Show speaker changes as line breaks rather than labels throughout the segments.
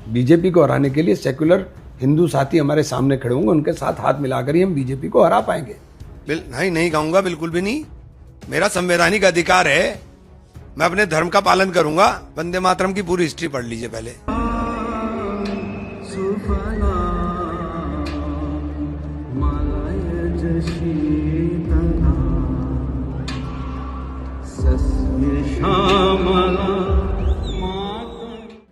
BJP को हराने के लिए सेक्युलर हिंदू साथी हमारे सामने खड़े होंगे, उनके साथ हाथ मिलाकर ही हम बीजेपी को हरा पाएंगे।
नहीं कहूंगा, बिल्कुल भी नहीं। मेरा संवैधानिक अधिकार है, मैं अपने धर्म का पालन करूंगा। वंदे मातरम की पूरी हिस्ट्री पढ़ लीजिए पहले।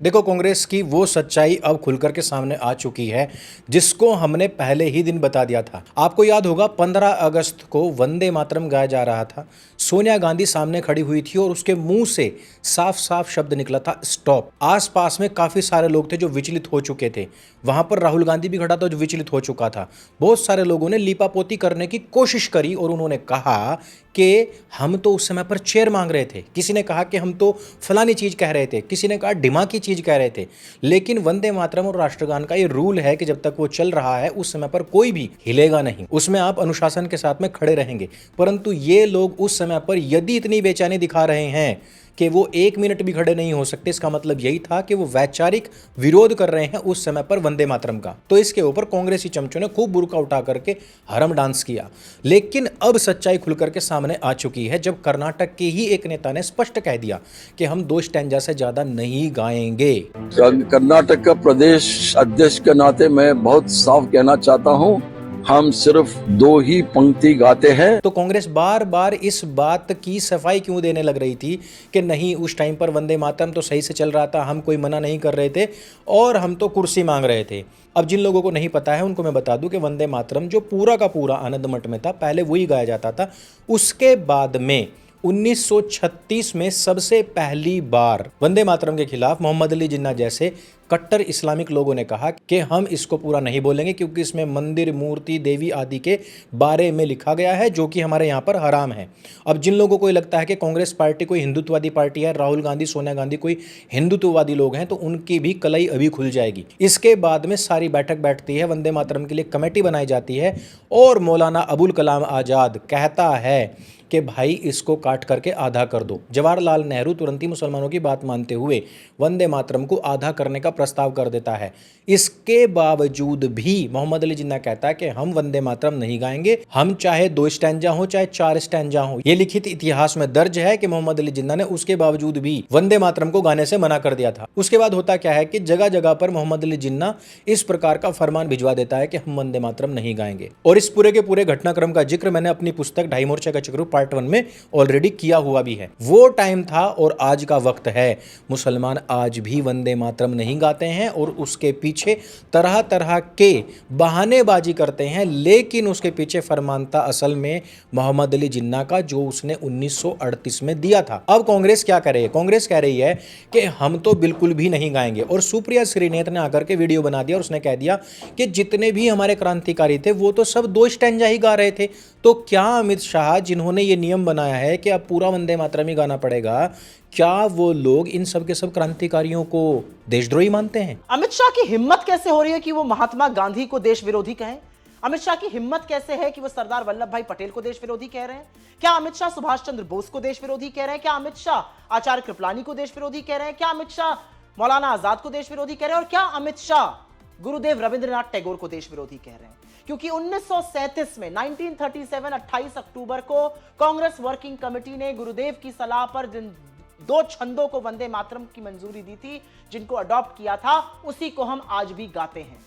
देखो, कांग्रेस की वो सच्चाई अब खुलकर के सामने आ चुकी है जिसको हमने पहले ही दिन बता दिया था। आपको याद होगा 15 अगस्त को वंदे मातरम गाया जा रहा था, सोनिया गांधी सामने खड़ी हुई थी और उसके मुंह से साफ साफ शब्द निकला था स्टॉप। आसपास में काफी सारे लोग थे जो विचलित हो चुके थे, वहां पर राहुल गांधी भी खड़ा था जो विचलित हो चुका था। बहुत सारे लोगों ने लीपापोती करने की कोशिश करी और उन्होंने कहा कि हम तो उस समय पर चेयर मांग रहे थे, किसी ने कहा कि हम तो फलानी चीज कह रहे थे, किसी ने कहा दिमाग की चीज कह रहे थे। लेकिन वंदे मातरम और राष्ट्रगान का ये रूल है कि जब तक वो चल रहा है उस समय पर कोई भी हिलेगा नहीं, उसमें आप अनुशासन के साथ में खड़े रहेंगे। परंतु ये लोग उस समय पर यदि इतनी बेचैनी दिखा रहे हैं कि वो 1 मिनट भी खड़े नहीं हो सकते, इसका मतलब यही था कि वो वैचारिक विरोध कर रहे हैं उस समय पर वंदे मातरम का। तो इसके ऊपर कांग्रेसी चमचों ने खूब बुर्का उठा करके हरम डांस किया। लेकिन अब सच्चाई खुल करके सामने आ चुकी है जब कर्नाटक के ही एक नेता ने स्पष्ट कह दिया कि हम 2 स्टैंजा से ज्यादा नहीं गाएंगे।
कर्नाटक का प्रदेश अध्यक्ष के नाते मैं बहुत साफ कहना चाहता हूँ, हम सिर्फ 2 ही पंक्ति गाते हैं।
तो कांग्रेस बार बार इस बात की सफाई क्यों देने लग रही थी कि नहीं, उस टाइम पर वंदे मातरम तो सही से चल रहा था, हम कोई मना नहीं कर रहे थे और हम तो कुर्सी मांग रहे थे। अब जिन लोगों को नहीं पता है उनको मैं बता दूं कि वंदे मातरम जो पूरा का पूरा आनंद मठ में था, पहले वही गाया जाता था। उसके बाद में 1936 में सबसे पहली बार वंदे मातरम के खिलाफ मोहम्मद अली जिन्ना जैसे कट्टर इस्लामिक लोगों ने कहा कि हम इसको पूरा नहीं बोलेंगे क्योंकि इसमें मंदिर, मूर्ति, देवी आदि के बारे में लिखा गया है जो कि हमारे यहाँ पर हराम है। अब जिन लोगों को लगता है कि कांग्रेस पार्टी कोई हिंदुत्ववादी पार्टी है, राहुल गांधी, सोनिया गांधी कोई हिंदुत्ववादी लोग हैं, तो उनकी भी कलई अभी खुल जाएगी। इसके बाद में सारी बैठक बैठती है, वंदे मातरम के लिए कमेटी बनाई जाती है और मौलाना अबुल कलाम आज़ाद कहता है कि भाई इसको काट करके आधा कर दो। जवाहरलाल नेहरू तुरंत ही मुसलमानों की बात मानते हुए वंदे मातरम को आधा करने का प्रस्ताव कर देता है। इसके बावजूद भी मोहम्मद अली जिन्ना कहता है कि हम वंदे मातरम नहीं गाएंगे, हम चाहे 2 स्टैंजा हो चाहे 4 स्टैंजा हो। ये लिखित इतिहास में दर्ज है कि मोहम्मद अली जिन्ना ने उसके बावजूद भी वंदे मातरम को गाने से मना कर दिया था। उसके बाद होता क्या है कि जगह जगह पर मोहम्मद अली जिन्ना इस प्रकार का फरमान भिजवा देता है कि हम वंदे मातरम नहीं गाएंगे। और इस पूरे के पूरे घटनाक्रम का जिक्र मैंने अपनी पुस्तक ढाई मोर्चा का चक्र पार्ट 1 में ऑलरेडी किया हुआ भी है। वो टाइम था और आज का वक्त है। मुसलमान आज भी वंदे मातरम नहीं गाते हैं और उसके पीछे तरह तरह के बहानेबाजी करते हैं, लेकिन उसके पीछे फरमान था असल में मोहम्मद अली जिन्ना का, जो उसने 1938 में दिया था। अब कांग्रेस क्या कर रही है? कांग्रेस कह रही है कि हम तो बिल्कुल भी नहीं गाएंगे। और सुप्रिया श्रीनेत ने आकर के वीडियो बना दिया और उसने कह दिया कि जितने भी हमारे क्रांतिकारी थे वो तो सब 2 स्टैंजा ही गा रहे थे। तो क्या अमित शाह, जिन्होंने ये नियम बनाया है कि अब पूरा वंदे मातरम ही गाना पड़ेगा, क्या वो लोग इन सब के सब क्रांतिकारियों को देशद्रोही मानते हैं?
अमित शाह की हिम्मत कैसे हो रही है कि वो महात्मा गांधी को देश विरोधी कहें? अमित शाह की हिम्मत कैसे है कि वो सरदार वल्लभ भाई पटेल को देश विरोधी कह रहे हैं? क्या अमित शाह सुभाष चंद्र बोस को देश विरोधी कह रहे हैं? क्या अमित शाह आचार्य कृपलानी को देश विरोधी कह रहे हैं? क्या अमित शाह मौलाना आजाद को देश विरोधी कह रहे हैं? और क्या अमित शाह गुरुदेव रविंद्रनाथ टैगोर को देश विरोधी कह रहे हैं? क्योंकि 1937 में 1937 28 अक्टूबर को कांग्रेस वर्किंग कमेटी ने गुरुदेव की सलाह पर 2 छंदों को वंदे मातरम की मंजूरी दी थी, जिनको अडॉप्ट किया था, उसी को हम आज भी गाते हैं।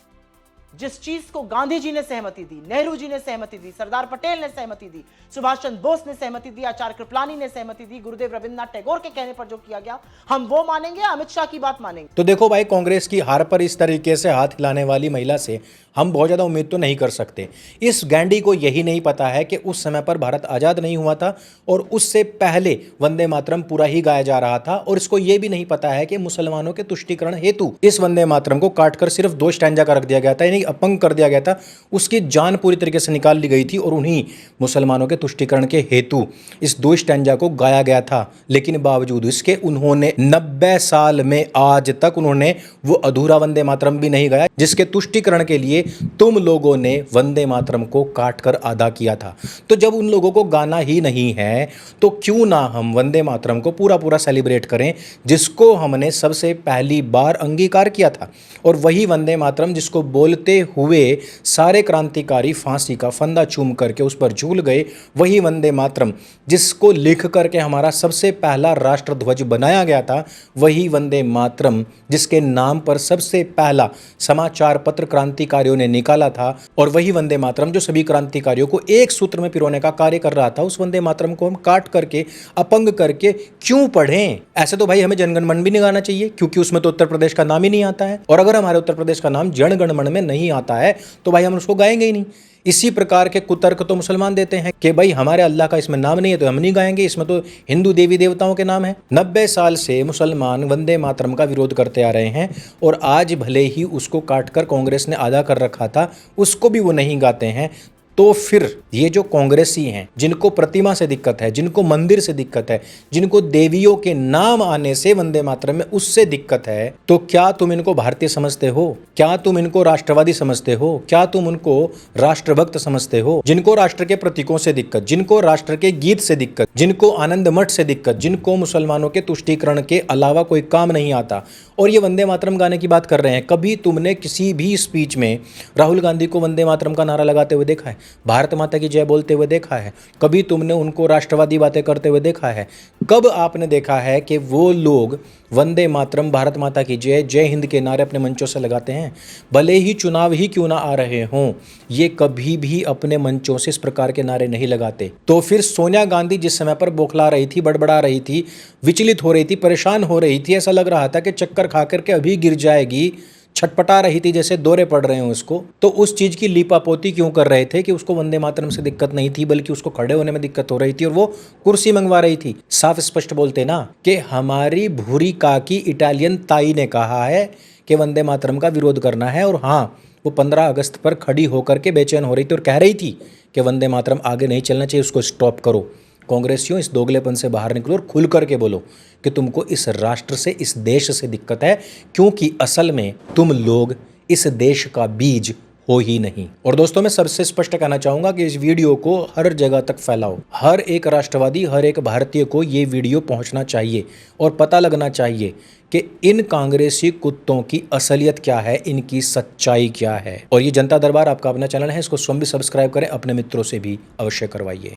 जिस चीज को गांधी जी ने सहमति दी, नेहरू जी ने सहमति दी, सरदार पटेल ने सहमति दी, सुभाष चंद्र बोस ने सहमति दी, आचार्य कृपलानी ने सहमति दी, गुरुदेव रविंद्रनाथ टैगोर के कहने पर जो किया गया, हम वो मानेंगे, अमित शाह की बात मानेंगे?
तो देखो भाई, कांग्रेस की हार पर इस तरीके से हाथ हिलाने वाली महिला से हम बहुत ज्यादा उम्मीद तो नहीं कर सकते। इस गैंडी को यही नहीं पता है कि उस समय पर भारत आजाद नहीं हुआ था और उससे पहले वंदे मातरम पूरा ही गाया जा रहा था। और इसको यह भी नहीं पता है कि मुसलमानों के तुष्टीकरण हेतु इस वंदे मातरम को काटकर सिर्फ 2 स्टैंजा का रख दिया गया था, यानी यानी अपंग कर दिया गया था, उसकी जान पूरी तरीके से निकाल ली गई थी और उन्हीं मुसलमानों के तुष्टीकरण के हेतु इस 2 स्टैंजा को गाया गया था। लेकिन बावजूद इसके उन्होंने 90 साल में आज तक उन्होंने वो अधूरा वंदे मातरम भी नहीं गाया जिसके तुष्टीकरण के लिए तुम लोगों ने वंदे मातरम को काट कर आधा किया था। तो जब उन लोगों को गाना ही नहीं है तो क्यों ना हम वंदे मातरम को पूरा पूरा सेलिब्रेट करें, जिसको हमने सबसे पहली बार अंगीकार किया था। और वही वंदे मातरम जिसको बोलते हुए सारे क्रांतिकारी फांसी का फंदा चूम करके उस पर झूल गए, वही वंदे मातरम जिसको लिख करके हमारा सबसे पहला राष्ट्रध्वज बनाया गया था, वही वंदे मातरम जिसके नाम पर सबसे पहला समाचार पत्र क्रांतिकारियों ने निकाला था, और वही वंदे मातरम जो सभी क्रांतिकारियों को एक सूत्र में पिरोने का कार्य कर रहा था। उस वंदे मातरम को हम काट करके अपंग करके क्यों पढ़ें? ऐसे तो भाई हमें जनगण मन भी नहीं गाना चाहिए, क्योंकि उसमें तो उत्तर प्रदेश का नाम ही नहीं आता है, और अगर हमारे उत्तर प्रदेश का नाम जनगण मन में नहीं आता है तो भाई हम उसको गाएंगे ही नहीं। इसी प्रकार के कुतर्क तो मुसलमान देते हैं कि भाई हमारे अल्लाह का इसमें नाम नहीं है तो हम नहीं गाएंगे, इसमें तो हिंदू देवी देवताओं के नाम है। 90 साल से मुसलमान वंदे मातरम का विरोध करते आ रहे हैं, और आज भले ही उसको काटकर कांग्रेस ने आधा कर रखा था, उसको भी वो नहीं गाते हैं। तो फिर ये जो कांग्रेसी हैं, जिनको प्रतिमा से दिक्कत है, जिनको मंदिर से दिक्कत है, जिनको देवियों के नाम आने से वंदे मातरम में उससे दिक्कत है, तो क्या तुम इनको भारतीय समझते हो? क्या तुम इनको राष्ट्रवादी समझते हो? क्या तुम उनको राष्ट्रभक्त समझते हो? जिनको राष्ट्र के प्रतीकों से दिक्कत, जिनको राष्ट्र के गीत से दिक्कत, जिनको आनंद मठ से दिक्कत, जिनको मुसलमानों के तुष्टीकरण के अलावा कोई काम नहीं आता, और ये वंदे मातरम गाने की बात कर रहे हैं। कभी तुमने किसी भी स्पीच में राहुल गांधी को वंदे मातरम का नारा लगाते हुए देखा है? भारत माता की जय बोलते हुए देखा है? कभी तुमने उनको राष्ट्रवादी बातें करते हुए देखा है? कब आपने देखा है कि वो लोग वंदे मातरम, भारत माता की जय, जय हिंद के नारे अपने मंचों से लगाते हैं? भले ही चुनाव ही क्यों ना आ रहे हों, ये कभी भी अपने मंचों से इस प्रकार के नारे नहीं लगाते। तो फिर सोनिया गांधी जिस समय पर बौखला रही थी, बड़बड़ा रही थी, विचलित हो रही थी, परेशान हो रही थी, ऐसा लग रहा था कि चक्कर खा करके अभी गिर जाएगी, छटपटा रही थी जैसे दौरे पड़ रहे हो उसको, तो उस चीज़ की लीपापोती क्यों कर रहे थे कि उसको वंदे मातरम से दिक्कत नहीं थी, बल्कि उसको खड़े होने में दिक्कत हो रही थी और वो कुर्सी मंगवा रही थी। साफ स्पष्ट बोलते ना कि हमारी भूरी काकी इटालियन ताई ने कहा है कि वंदे मातरम का विरोध करना है, और हाँ, वो 15 अगस्त पर खड़ी होकर के बेचैन हो रही थी और कह रही थी कि वंदे मातरम आगे नहीं चलना चाहिए, उसको स्टॉप करो। कांग्रेसियों, इस दोगलेपन से बाहर निकलो और खुल करके बोलो कि तुमको इस राष्ट्र से, इस देश से दिक्कत है, क्योंकि असल में तुम लोग इस देश का बीज हो ही नहीं। और दोस्तों, मैं सबसे स्पष्ट कहना चाहूंगा कि इस वीडियो को हर जगह तक फैलाओ। हर एक राष्ट्रवादी, हर एक भारतीय को ये वीडियो पहुंचना चाहिए और पता लगना चाहिए कि इन कांग्रेसी कुत्तों की असलियत क्या है, इनकी सच्चाई क्या है। और ये जनता दरबार आपका अपना चैनल है, इसको स्वयं भी सब्सक्राइब करें, अपने मित्रों से भी अवश्य करवाइए।